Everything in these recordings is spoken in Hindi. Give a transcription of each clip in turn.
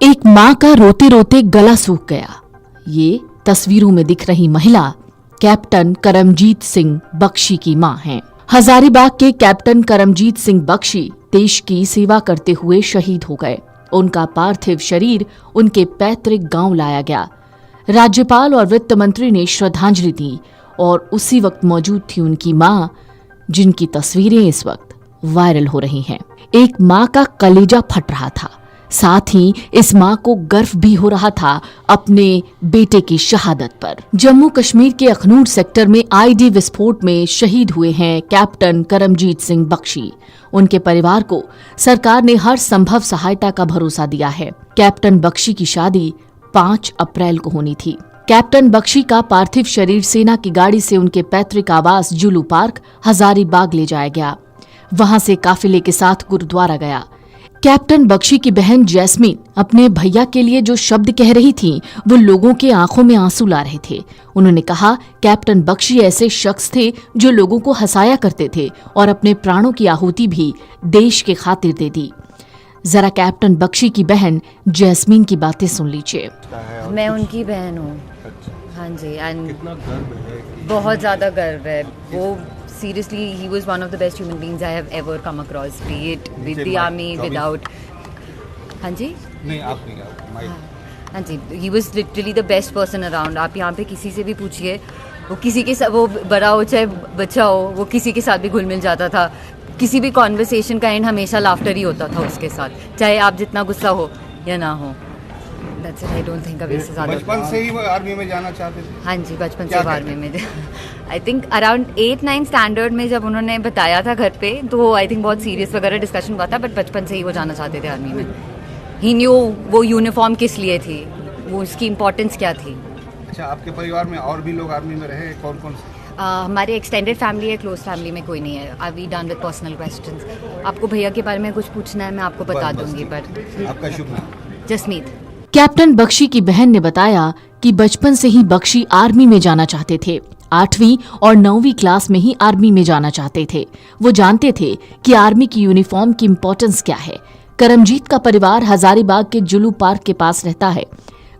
एक मां का रोते रोते गला सूख गया। ये तस्वीरों में दिख रही महिला कैप्टन करमजीत सिंह बख्शी की मां हैं। हजारीबाग के कैप्टन करमजीत सिंह बख्शी देश की सेवा करते हुए शहीद हो गए। उनका पार्थिव शरीर उनके पैतृक गांव लाया गया। राज्यपाल और वित्त मंत्री ने श्रद्धांजलि दी और उसी वक्त मौजूद थी उनकी मां, जिनकी तस्वीरें इस वक्त वायरल हो रही हैं। एक मां का कलेजा फट रहा था, साथ ही इस मां को गर्व भी हो रहा था अपने बेटे की शहादत पर। जम्मू कश्मीर के अखनूर सेक्टर में आईडी विस्फोट में शहीद हुए हैं कैप्टन करमजीत सिंह बख्शी। उनके परिवार को सरकार ने हर संभव सहायता का भरोसा दिया है। कैप्टन बख्शी की शादी 5 अप्रैल को होनी थी। कैप्टन बख्शी का पार्थिव शरीर सेना की गाड़ी से उनके पैतृक आवास जुलू पार्क हजारीबाग ले जाया गया। वहां से काफिले के साथ गुरुद्वारा गया। कैप्टन बख्शी की बहन जैस्मीन अपने भैया के लिए जो शब्द कह रही थी वो लोगों के आंखों में आंसू ला रहे थे। उन्होंने कहा, कैप्टन बख्शी ऐसे शख्स थे जो लोगों को हंसाया करते थे और अपने प्राणों की आहुति भी देश के खातिर दे दी। जरा कैप्टन बख्शी की बहन जैस्मीन की बातें सुन लीजिए। मैं उनकी बहन हूँ। हाँ जी, एंड बहुत ज्यादा गर्व है। वो seriously, he was one of the best human beings I have ever come across, be it with the army, without. हाँ जी? नहीं, आप नहीं, हाँ जी, he was literally the best person around. आप यहाँ पे किसी से भी पूछिए, वो किसी के साथ, वो बड़ा हो चाहे बच्चा हो, वो किसी के साथ भी घुल मिल जाता था। किसी भी कॉन्वर्सेशन का एंड हमेशा लाफ्टर ही होता था उसके साथ, चाहे आप जितना गुस्सा हो या ना हो। That's it, I don't think अभी से ज़्यादा। बचपन से ही वो आर्मी में जाना चाहते थे? हाँ जी, बचपन से आर्मी में। आई थिंक अराउंड 8-9 स्टैंडर्ड में जब उन्होंने बताया था घर पे, तो आई थिंक बहुत सीरियस वगैरह डिस्कशन हुआ था, बट बचपन से ही वो जाना चाहते थे आर्मी में। ही न्यू वो यूनिफॉर्म किस लिए थी, वो उसकी इम्पोर्टेंस क्या थी। अच्छा, आपके परिवार में और भी लोग आर्मी में रहे, कौन कौन से? हमारे एक्सटेंडेड फैमिली है, क्लोज फैमिली में कोई नहीं है। We done with personal questions. आपको भैया के बारे में कुछ पूछना है, मैं आपको बता दूंगी। बट आपका शुभ नाम? जसमीत। कैप्टन बख्शी की बहन ने बताया कि बचपन से ही बख्शी आर्मी में जाना चाहते थे। 8वीं और 9वीं क्लास में ही आर्मी में जाना चाहते थे। वो जानते थे कि आर्मी की यूनिफॉर्म की इम्पोर्टेंस क्या है। करमजीत का परिवार हजारीबाग के जुलू पार्क के पास रहता है।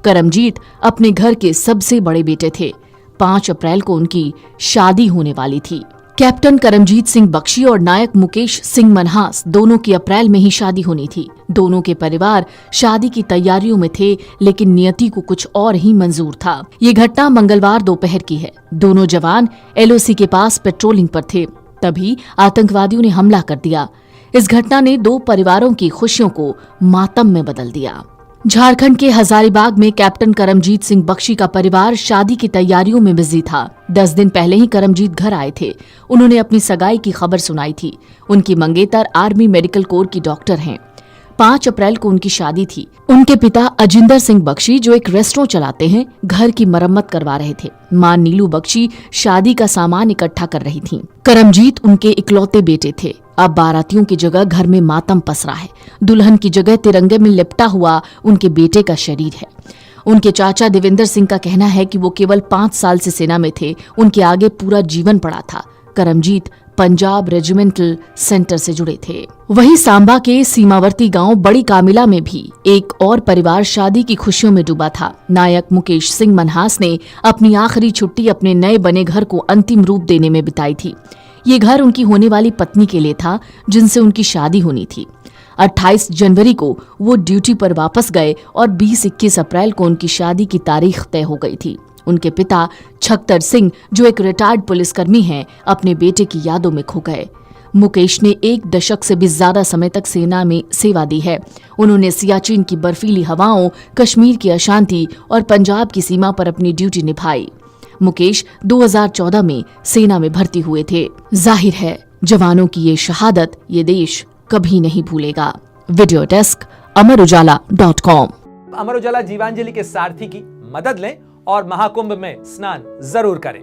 करमजीत अपने घर के सबसे बड़े बेटे थे। 5 अप्रैल को उनकी शादी होने वाली थी। कैप्टन करमजीत सिंह बख्शी और नायक मुकेश सिंह मनहास दोनों की अप्रैल में ही शादी होनी थी। दोनों के परिवार शादी की तैयारियों में थे, लेकिन नियति को कुछ और ही मंजूर था। ये घटना मंगलवार दोपहर की है। दोनों जवान LOC के पास पेट्रोलिंग पर थे, तभी आतंकवादियों ने हमला कर दिया। इस घटना ने 2 परिवारों की खुशियों को मातम में बदल दिया। झारखंड के हजारीबाग में कैप्टन करमजीत सिंह बख्शी का परिवार शादी की तैयारियों में बिजी था। 10 दिन पहले ही करमजीत घर आए थे। उन्होंने अपनी सगाई की खबर सुनाई थी। उनकी मंगेतर आर्मी मेडिकल कोर की डॉक्टर हैं। 5 अप्रैल को उनकी शादी थी। उनके पिता अजिंदर सिंह बख्शी, जो एक रेस्टोरेंट चलाते हैं, घर की मरम्मत करवा रहे थे। मां नीलू बख्शी शादी का सामान इकट्ठा कर रही थीं। करमजीत उनके इकलौते बेटे थे। अब बारातियों की जगह घर में मातम पसरा है। दुल्हन की जगह तिरंगे में लिपटा हुआ उनके बेटे का शरीर है। उनके चाचा देवेंद्र सिंह का कहना है कि वो केवल 5 साल से सेना में थे, उनके आगे पूरा जीवन पड़ा था। करमजीत पंजाब रेजिमेंटल सेंटर से जुड़े थे। वहीं सांबा के सीमावर्ती गांव बड़ी कामिला में भी एक और परिवार शादी की खुशियों में डूबा था। नायक मुकेश सिंह मनहास ने अपनी आखिरी छुट्टी अपने नए बने घर को अंतिम रूप देने में बिताई थी। ये घर उनकी होने वाली पत्नी के लिए था, जिनसे उनकी शादी होनी थी। 28 जनवरी को वो ड्यूटी पर वापस गए और 20-21 अप्रैल को उनकी शादी की तारीख तय हो गई थी। उनके पिता छक्तर सिंह, जो एक रिटायर्ड पुलिसकर्मी हैं, अपने बेटे की यादों में खो गए। मुकेश ने 1 दशक से भी ज्यादा समय तक सेना में सेवा दी है। उन्होंने सियाचिन की बर्फीली हवाओं, कश्मीर की अशांति और पंजाब की सीमा पर अपनी ड्यूटी निभाई। मुकेश 2014 में सेना में भर्ती हुए थे। जाहिर है, जवानों की ये शहादत ये देश कभी नहीं भूलेगा। Video desk amarujala.com। Amar Ujala Jeevanjali के सारथी की मदद लें और महाकुंभ में स्नान जरूर करें।